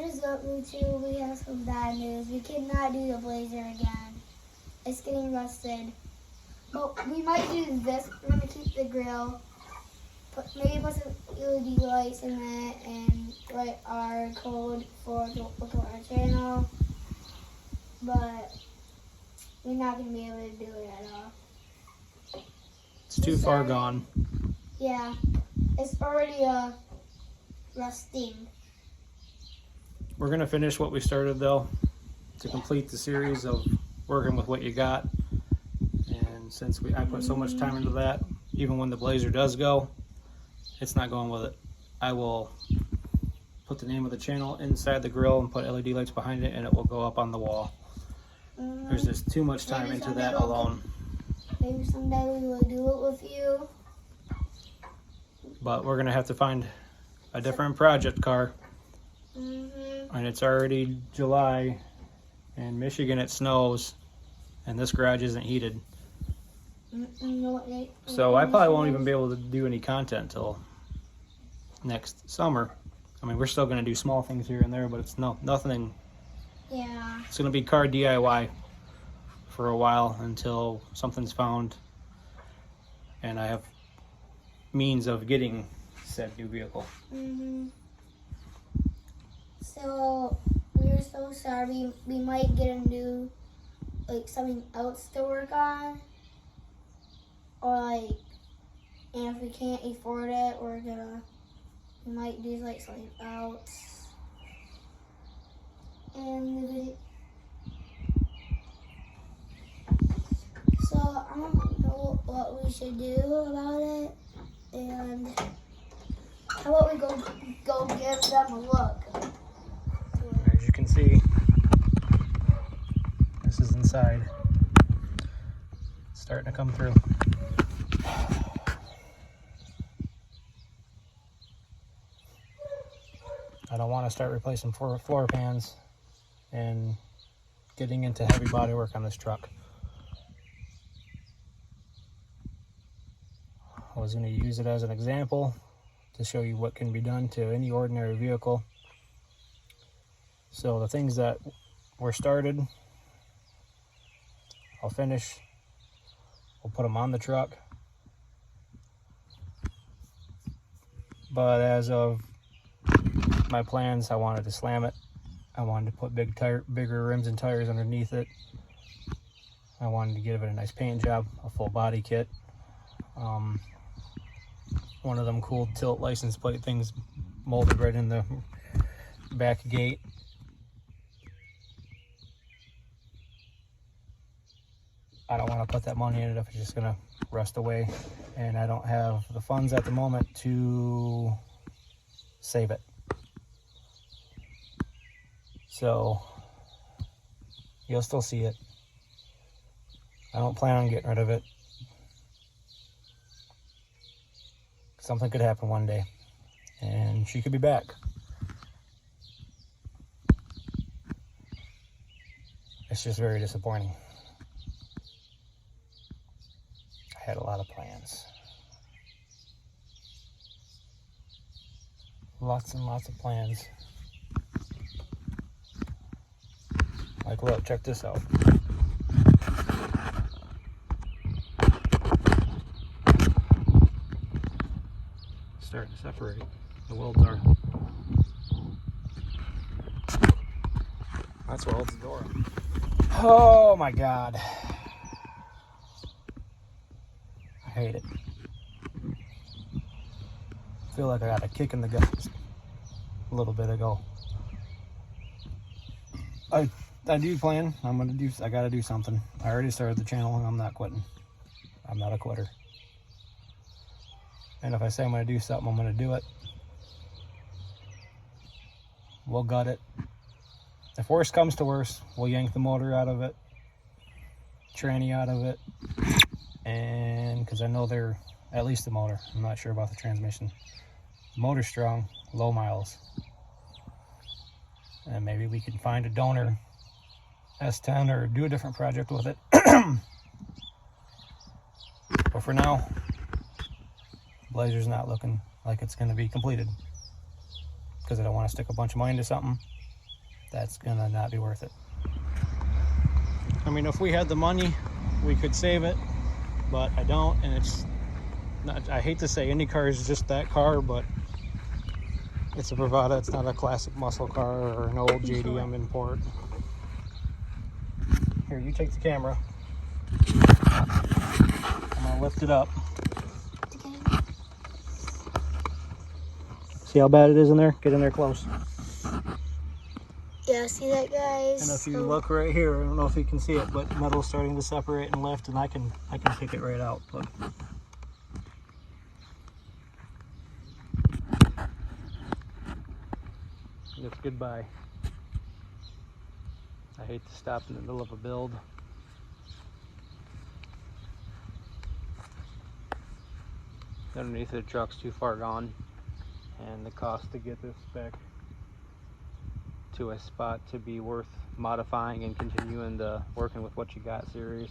just got me too. We have some bad news. We cannot do the Blazer again. It's getting rusted. But we might do this. We're gonna keep the grill. Maybe put some LED lights in it and write our code for our channel. But we're not gonna be able to do it at all. It's too far gone. Yeah, it's already rusting. We're gonna finish what we started though, to complete the series of working with what you got. And since I put so much time into that, even when the Blazer does go, it's not going with it. I will put the name of the channel inside the grill and put LED lights behind it, and it will go up on the wall. There's just too much time into that alone. Maybe someday we will do it with you. But we're gonna have to find a different project car. And it's already July. In Michigan it snows, and this garage isn't heated. So I probably won't even be able to do any content till next summer. I mean, we're still gonna do small things here and there, but it's nothing. Yeah. It's gonna be car DIY for a while until something's found and I have means of getting said new vehicle. So we're so sorry. We might get a new, like, something else to work on, or like, and if we can't afford it, we might do like something else. And so I don't know what we should do about it. And how about we go give them a look? As you can see, this is inside. It's starting to come through. I don't want to start replacing floor pans and getting into heavy body work on this truck. I was going to use it as an example to show you what can be done to any ordinary vehicle. So the things that were started, I'll finish. We'll put them on the truck. But as of my plans, I wanted to slam it. I wanted to put bigger rims and tires underneath it. I wanted to give it a nice paint job, a full body kit. One of them cool tilt license plate things molded right in the back gate. I don't want to put that money in it if it's just gonna rust away, and I don't have the funds at the moment to save it. So you'll still see it. I don't plan on getting rid of it. Something could happen one day and she could be back. It's just very disappointing. I had a lot of plans. Lots and lots of plans. Like, look, check this out. Starting to separate. The welds are. That's what holds the door up. Oh my God. I hate it. I feel like I got a kick in the gut a little bit ago. I do plan. I gotta do something. I already started the channel and I'm not quitting. I'm not a quitter. And if I say I'm gonna do something, I'm gonna do it. We'll gut it. If worst comes to worst, we'll yank the motor out of it, tranny out of it, and because I know they're, at least the motor, I'm not sure about the transmission. The motor's strong, low miles. And maybe we can find a donor S10 or do a different project with it. But for now, Blazer's not looking like it's going to be completed because I don't want to stick a bunch of money into something that's gonna not be worth it. I mean, if we had the money, we could save it, but I don't, and it's not, I hate to say any car is just that car, but it's a Brovada. It's not a classic muscle car or an old JDM import. Here, you take the camera. I'm gonna lift it up. See how bad it is in there? Get in there close. Yeah, see that, guys? And if you look right here, I don't know if you can see it, but metal's starting to separate and lift, and I can pick it right out. But it's goodbye. I hate to stop in the middle of a build. Underneath the truck's too far gone, and the cost to get this back to a spot to be worth modifying and continuing the working with what you got series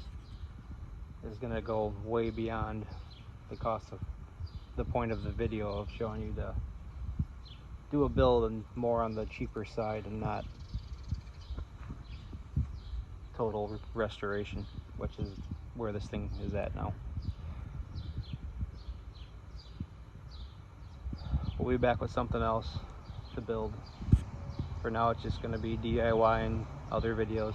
is going to go way beyond the cost of the point of the video of showing you to do a build and more on the cheaper side and not total restoration, which is where this thing is at now. We'll be back with something else to build. For now, it's just going to be DIY and other videos.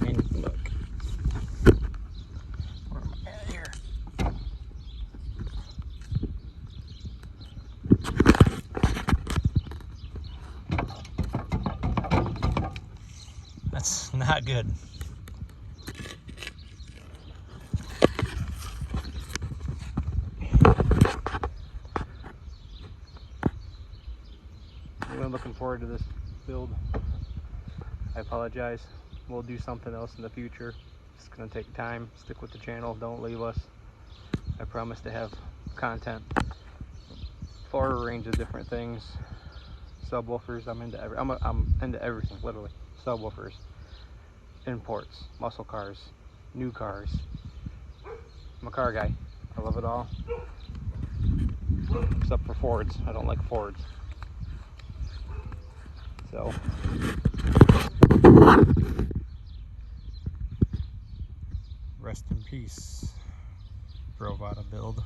And look, where am I at here? That's not good. I'm looking forward to this build. I apologize. We'll do something else in the future. It's going to take time. Stick with the channel. Don't leave us. I promise to have content for a range of different things. Subwoofers. I'm into everything, literally. Subwoofers, imports, muscle cars, new cars. I'm a car guy. I love it all. Except for Fords. I don't like Fords. So rest in peace, Brovada build.